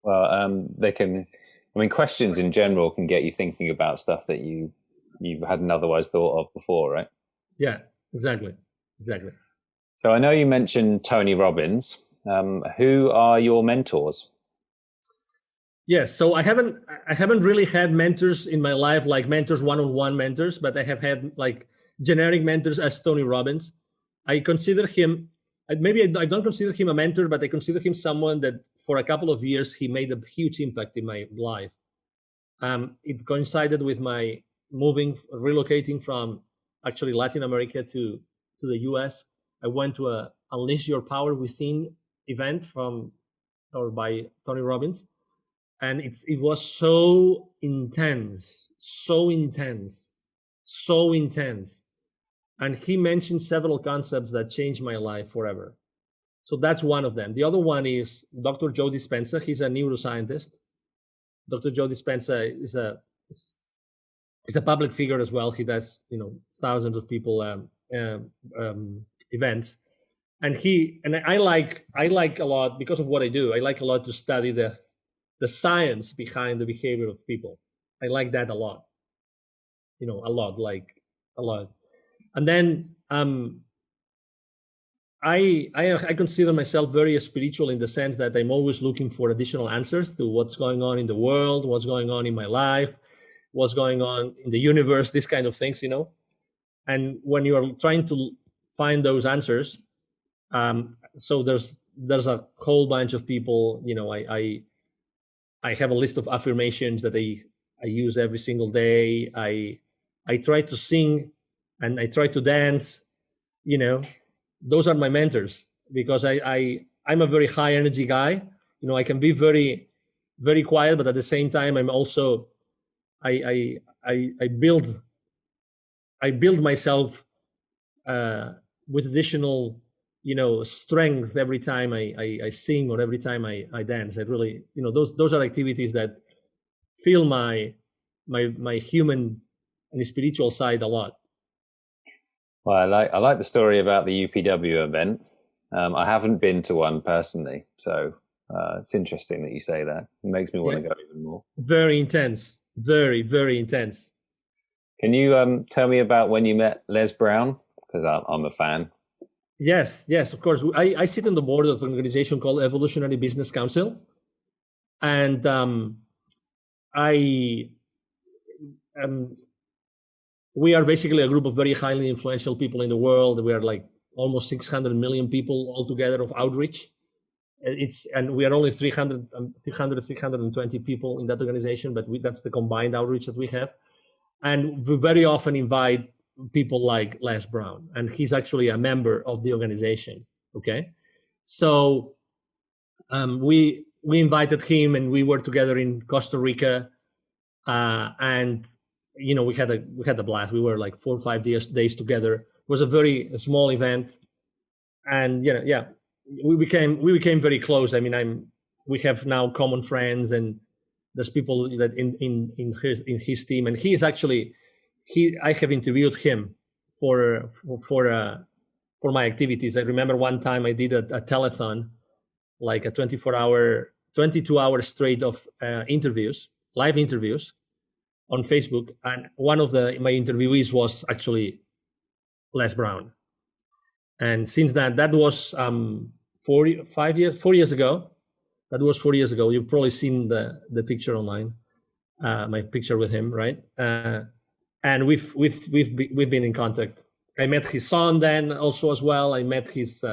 Well, they can. I mean, questions in general can get you thinking about stuff that you hadn't otherwise thought of before, right? Yeah, exactly. So I know you mentioned Tony Robbins. Who are your mentors? Yes, so I haven't really had mentors in my life, like mentors, one-on-one mentors, but I have had like generic mentors as Tony Robbins. I consider him, maybe I don't consider him a mentor, but I consider him someone that for a couple of years he made a huge impact in my life. It coincided with my relocating from actually Latin America to the US. I went to a Unleash Your Power Within event by Tony Robbins, and it was so intense, and he mentioned several concepts that changed my life forever. So that's one of them. The other one is Dr. Joe Dispenza. He's a neuroscientist. Dr. Joe Dispenza is a public figure as well. He does thousands of people events, and I like a lot because of what I do. I like a lot to study the science behind the behavior of people. I like that a lot. A lot. And then I consider myself very spiritual in the sense that I'm always looking for additional answers to what's going on in the world, what's going on in my life, what's going on in the universe, these kind of things, And when you are trying to find those answers, so there's a whole bunch of people, I have a list of affirmations that I use every single day. I try to sing and I try to dance, those are my mentors because I'm a very high energy guy. I can be very, very quiet, but at the same time, I'm also, I build myself with additional strength every time I sing or every time I dance. I really, those are activities that feel my human and spiritual side a lot. Well, I like the story about the UPW event. I haven't been to one personally, so it's interesting that you say that. It makes me want Yeah, to go even more. very intense, very, very intense. Can you tell me about when you met Les Brown? Because I'm a fan. Yes, of course. I sit on the board of an organization called Evolutionary Business Council, and I we are basically a group of very highly influential people in the world. We are like almost 600 million people altogether of outreach. And we are only 320 people in that organization, but that's the combined outreach that we have. And we very often invite people like Les Brown, and he's actually a member of the organization. Okay, so we invited him, and we were together in Costa Rica, and we had a blast. We were like 4 or 5 days together. It was a very small event, and yeah, we became very close. I mean, we have now common friends, and there's people that in his team, and he is actually I have interviewed him for my activities. I remember one time I did a telethon, like a 22 hour straight of live interviews on Facebook, and one of my interviewees was actually Les Brown. And since that was 4 years ago. That was 4 years ago. You've probably seen the picture online, my picture with him, right? And we've been in contact. I met his son then also as well. I met his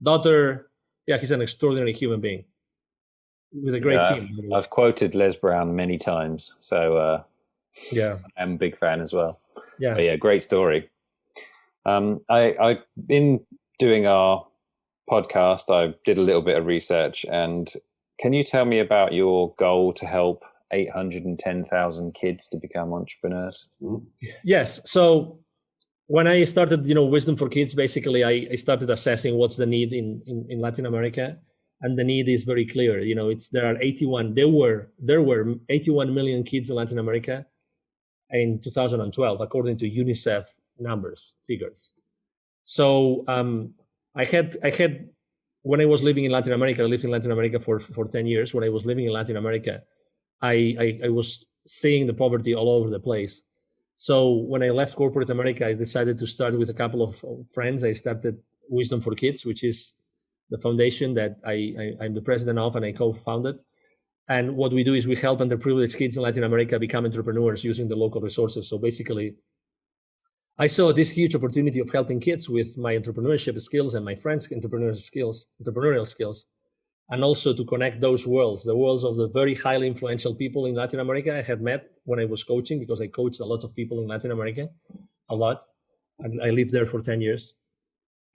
daughter. Yeah, he's an extraordinary human being with a great Yeah, team. I've quoted Les Brown many times, so Yeah, I'm a big fan as well. yeah. But yeah, great story. I've been doing our podcast. I did a little bit of research, and can you tell me about your goal to help 810,000 kids to become entrepreneurs? Yes. So when I started, Wisdom for Kids, basically I started assessing what's the need in Latin America, and the need is very clear. There were 81 million kids in Latin America in 2012, according to UNICEF figures. So I had when I was living in Latin America, I lived in Latin America for 10 years. When I was living in Latin America, I was seeing the poverty all over the place. So when I left corporate America, I decided to start with a couple of friends. I started Wisdom for Kids, which is the foundation that I'm the president of, and I co-founded. And what we do is we help underprivileged kids in Latin America become entrepreneurs using the local resources. So basically, I saw this huge opportunity of helping kids with my entrepreneurship skills and my friends' entrepreneurial skills, and also to connect those worlds, the worlds of the very highly influential people in Latin America I had met when I was coaching, because I coached a lot of people in Latin America, a lot. And I lived there for 10 years.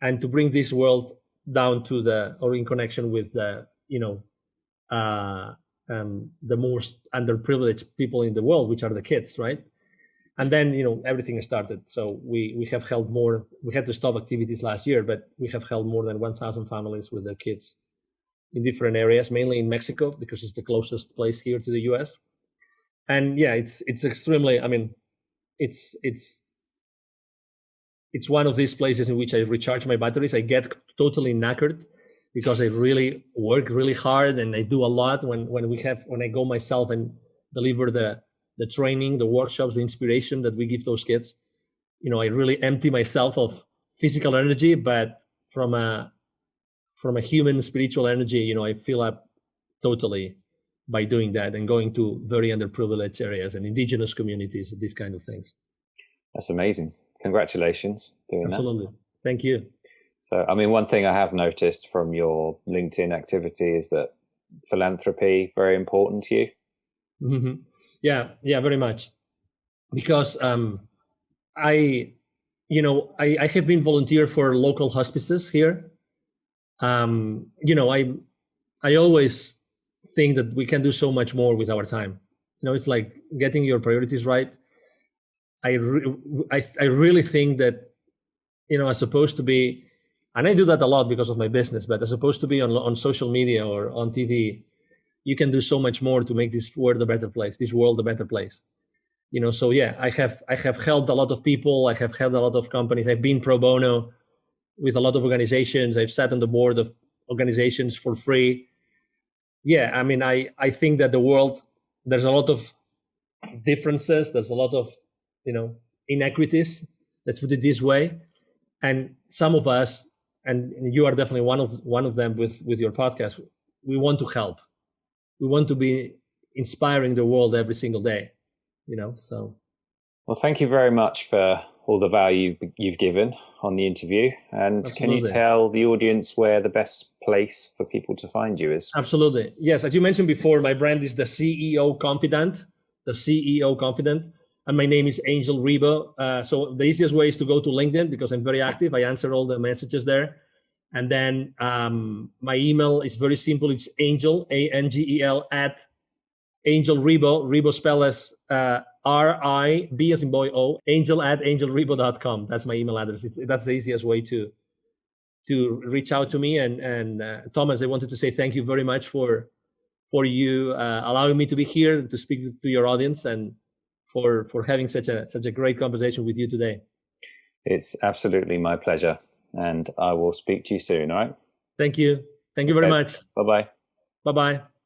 And to bring this world down or in connection with the most underprivileged people in the world, which are the kids, right? And then everything started. So we have held more. We had to stop activities last year, but we have held more than 1,000 families with their kids in different areas, mainly in Mexico, because it's the closest place here to the U.S. And yeah, it's extremely. I mean, it's one of these places in which I recharge my batteries. I get totally knackered because I really work really hard, and I do a lot when I go myself and deliver the training, the workshops, the inspiration that we give those kids. I really empty myself of physical energy, but from a human spiritual energy, I fill up totally by doing that and going to very underprivileged areas and indigenous communities, these kind of things. That's amazing. Congratulations doing Absolutely. that. Thank you. So, I mean, one thing I have noticed from your LinkedIn activity is that philanthropy very important to you. Mm-hmm. Yeah, very much. Because I have been volunteer for local hospices here. I always think that we can do so much more with our time. It's like getting your priorities right. I really think that, as opposed to be And I do that a lot because of my business, but as opposed to be on social media or on TV, you can do so much more to make this world a better place, this world a better place. So yeah, I have helped a lot of people. I have helped a lot of companies. I've been pro bono with a lot of organizations. I've sat on the board of organizations for free. Yeah, I mean, I think that the world, there's a lot of differences. There's a lot of, inequities. Let's put it this way. And some of us, and you are definitely one of them with your podcast, we want to help. We want to be inspiring the world every single day, so. Well, thank you very much for all the value you've given on the interview. And can you Absolutely. tell the audience where the best place for people to find you is? Absolutely. Yes. As you mentioned before, my brand is the CEO Confidant, and my name is Angel Ribo. So the easiest way is to go to LinkedIn because I'm very active. I answer all the messages there. And then my email is very simple. It's Angel, ANGEL, at Angel Ribo. Ribo spelled as RIB as in boy O, angel at angelribo.com. That's my email address. That's the easiest way to reach out to me. And Thomas, I wanted to say thank you very much for you allowing me to be here to speak to your audience, and for having such a great conversation with you today. It's absolutely my pleasure, and I will speak to you soon. All right. Thank you. Thank you very much. Bye-bye. Bye-bye.